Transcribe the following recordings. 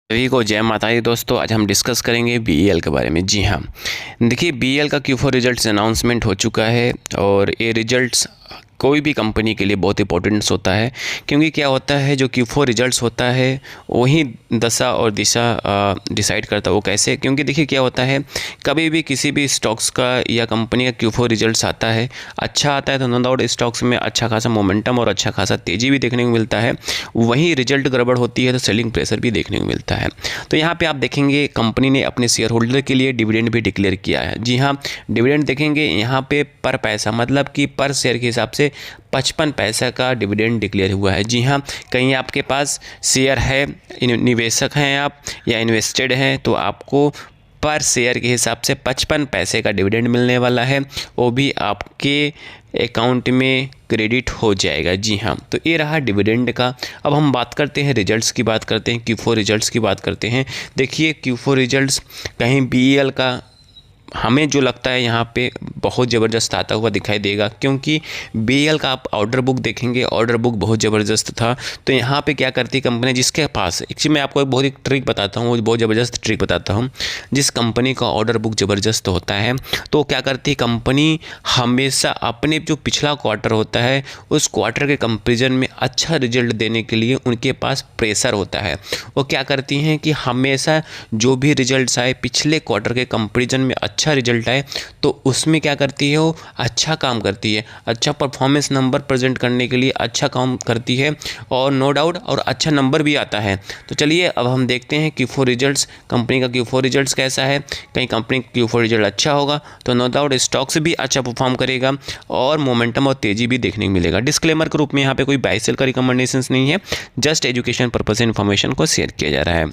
सभी को जय माता दी दोस्तों। आज हम डिस्कस करेंगे बीईएल के बारे में। जी हाँ, देखिए बीईएल का Q4 रिजल्ट्स अनाउंसमेंट हो चुका है और ये रिजल्ट्स कोई भी कंपनी के लिए बहुत इंपॉर्टेंट्स होता है, क्योंकि क्या होता है जो Q4 रिजल्ट्स होता है वही दशा और दिशा डिसाइड करता है। वो कैसे? क्योंकि देखिए क्या होता है, कभी भी किसी भी स्टॉक्स का या कंपनी का Q4 रिजल्ट्स आता है, अच्छा आता है तो नो डाउट स्टॉक्स में अच्छा खासा मोमेंटम और अच्छा खासा तेज़ी भी देखने को मिलता है। वहीं रिजल्ट गड़बड़ होती है तो सेलिंग प्रेशर भी देखने को मिलता है। तो यहाँ पर आप देखेंगे कंपनी ने अपने शेयर होल्डर के लिए डिविडेंड भी डिक्लेयर किया है। जी हाँ, डिविडेंड देखेंगे यहाँ पे पर पैसा मतलब कि पर शेयर के हिसाब से 55 पैसा का डिविडेंड डिक्लेयर हुआ है। जी हाँ, कहीं आपके पास शेयर है, निवेशक हैं आप या इन्वेस्टेड हैं, तो आपको पर शेयर के हिसाब से 55 पैसे का डिविडेंड मिलने वाला है, वो भी आपके अकाउंट में क्रेडिट हो जाएगा। जी हाँ, तो ये रहा डिविडेंड का। अब हम बात करते हैं रिजल्ट्स की, बात करते हैं Q4 रिजल्ट्स की बात करते हैं। देखिए Q4 रिजल्ट्स कहीं बीईएल का हमें जो लगता है यहाँ पे बहुत ज़बरदस्त आता हुआ दिखाई देगा, क्योंकि बीईएल का आप ऑर्डर बुक देखेंगे, ऑर्डर बुक बहुत ज़बरदस्त था। तो यहाँ पे क्या करती कंपनी जिसके पास, एक्चुअली मैं आपको एक बहुत ही ट्रिक बताता हूँ, बहुत ज़बरदस्त ट्रिक बताता हूँ। जिस कंपनी का ऑर्डर बुक ज़बरदस्त होता है तो क्या करती कंपनी हमेशा अपने जो पिछला क्वार्टर होता है उस क्वार्टर के कंपेरिजन में अच्छा रिजल्ट देने के लिए उनके पास प्रेशर होता है। वो क्या करती हैं कि हमेशा जो भी रिजल्ट्स आए पिछले क्वार्टर के कंपेरिजन में अच्छा रिजल्ट आए तो उसमें क्या करती है, वो अच्छा काम करती है, अच्छा परफॉर्मेंस नंबर प्रेजेंट करने के लिए अच्छा काम करती है और नो डाउट और अच्छा नंबर भी आता है। तो चलिए अब हम देखते हैं Q4 रिजल्ट्स, कंपनी का Q4 रिजल्ट्स कैसा है। कहीं कंपनी का Q4 रिजल्ट अच्छा होगा तो नो डाउट स्टॉक्स भी अच्छा परफॉर्म करेगा और मोमेंटम और तेज़ी भी देखने को मिलेगा। डिस्क्लेमर के रूप में यहाँ पे कोई बाय सेल का रिकमेंडेशंस नहीं है, जस्ट एजुकेशन पर्पस से इन्फॉर्मेशन को शेयर किया जा रहा है।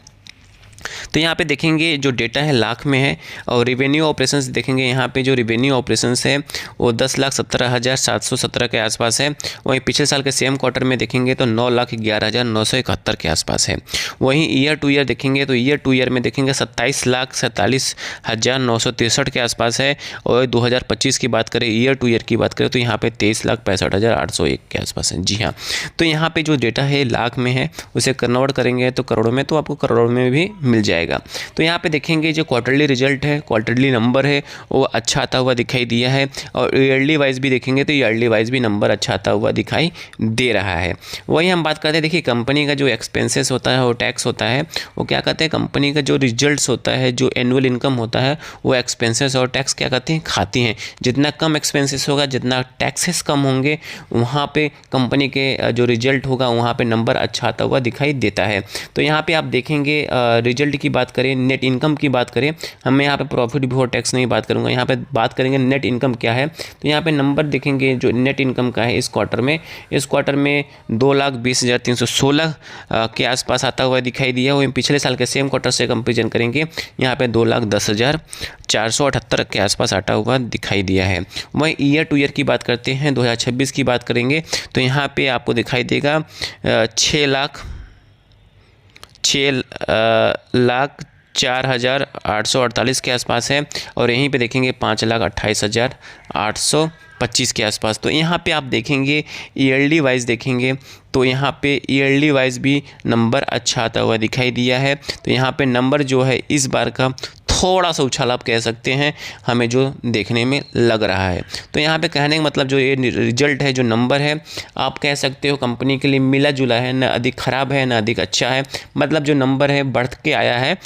तो यहाँ पे देखेंगे जो डेटा है लाख में है और रेवेन्यू ऑपरेशंस देखेंगे, यहाँ पे जो रेवेन्यू ऑपरेशंस है वो 10,17,717 के आसपास है। वहीं पिछले साल के सेम क्वार्टर में देखेंगे तो 9,11,971 के आसपास है। वहीं ईयर टू ईयर देखेंगे तो ईयर टू ईयर में देखेंगे 27,47,963 के आसपास है। और 2025 की बात करें, ईयर टू ईयर की बात करें तो यहाँ पे 23,65,801 के आसपास है। जी हाँ, तो यहाँ पे जो डेटा है लाख में है, उसे कन्वर्ट करेंगे तो करोड़ों में, तो आपको करोड़ों में भी मिल जाएगा। तो यहाँ पे देखेंगे जो क्वार्टरली रिजल्ट है, क्वार्टरली नंबर है वो अच्छा आता हुआ दिखाई दिया है। और ईयरली वाइज भी देखेंगे तो ईयरली वाइज भी नंबर अच्छा आता हुआ दिखाई दे रहा है। वही हम बात करते हैं, देखिए कंपनी का जो एक्सपेंसेस होता है वो टैक्स होता है, वो क्या कहते हैं कंपनी का जो रिजल्ट्स होता है, जो एनुअल इनकम होता है, वो एक्सपेंसेस और टैक्स क्या कहते हैं खाती हैं। जितना कम एक्सपेंसेस होगा, जितना टैक्सेस कम होंगे, वहाँ पे कंपनी के जो रिजल्ट होगा वहाँ पे नंबर अच्छा आता हुआ दिखाई देता है। तो यहाँ पे आप देखेंगे रिजल्ट की बात करें, नेट इनकम की बात करें, हमें यहाँ पे प्रॉफिट बिफोर टैक्स नहीं बात करूँगा, यहाँ पे बात करेंगे नेट इनकम क्या है। तो यहाँ पे नंबर देखेंगे जो नेट इनकम का है इस क्वार्टर में 2,20,316 के आसपास आता हुआ दिखाई दिया। वहीं पिछले साल के सेम क्वार्टर से कंपेरिजन करेंगे, यहाँ पे 2,10,478 के आसपास आता हुआ दिखाई दिया है। वहीं ईयर टू ईयर की बात करते हैं, 2026 की बात करेंगे तो यहाँ पे आपको दिखाई देगा 6,04,848 के आसपास है। और यहीं पे देखेंगे 5,28,825 के आसपास। तो यहाँ पे आप देखेंगे ईयरली वाइज देखेंगे तो यहाँ पे ईयरली वाइज भी नंबर अच्छा आता हुआ दिखाई दिया है। तो यहाँ पे नंबर जो है इस बार का थोड़ा सा उछाल आप कह सकते हैं हमें जो देखने में लग रहा है। तो यहाँ पे कहने का मतलब जो ये रिजल्ट है, जो नंबर है, आप कह सकते हो कंपनी के लिए मिला जुला है, ना अधिक ख़राब है ना अधिक अच्छा है। मतलब जो नंबर है बढ़ के आया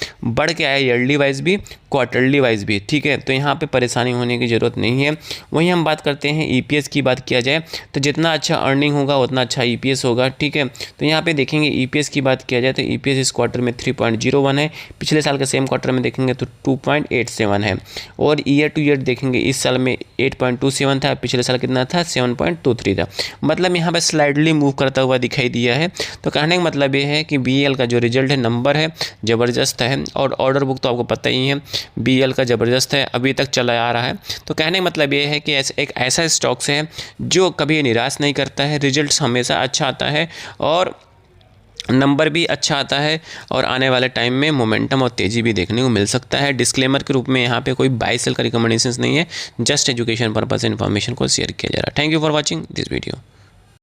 ईयरली वाइज भी, क्वार्टरली वाइज भी, ठीक है। तो यहाँ पे परेशानी होने की ज़रूरत नहीं है। वहीं हम बात करते हैं ईपीएस की बात किया जाए तो जितना अच्छा अर्निंग होगा उतना अच्छा ईपीएस होगा, ठीक है। तो यहाँ पे देखेंगे ईपीएस की बात किया जाए तो ईपीएस इस क्वार्टर में 3.01 है, पिछले साल के सेम क्वार्टर में देखेंगे तो 2.87 है। और ईयर टू ईयर देखेंगे इस साल में 8.27 था, पिछले साल कितना था 7.23 था। मतलब यहाँ पे स्लाइडली मूव करता हुआ दिखाई दिया है। तो कहने का मतलब ये है कि बीईएल का जो रिजल्ट है, नंबर है, ज़बरदस्त है। और ऑर्डर बुक तो आपको पता ही है बीईएल का ज़बरदस्त है, अभी तक चला आ रहा है। तो कहने का मतलब ये है कि एक ऐसा स्टॉक्स है जो कभी निराश नहीं करता है, रिजल्ट्स हमेशा अच्छा आता है और नंबर भी अच्छा आता है और आने वाले टाइम में मोमेंटम और तेज़ी भी देखने को मिल सकता है। डिस्क्लेमर के रूप में यहाँ पे कोई बाय सेल का रिकमेंडेशंस नहीं है, जस्ट एजुकेशन पर्पस इन्फॉर्मेशन को शेयर किया जा रहा है। Thank you for watching this video.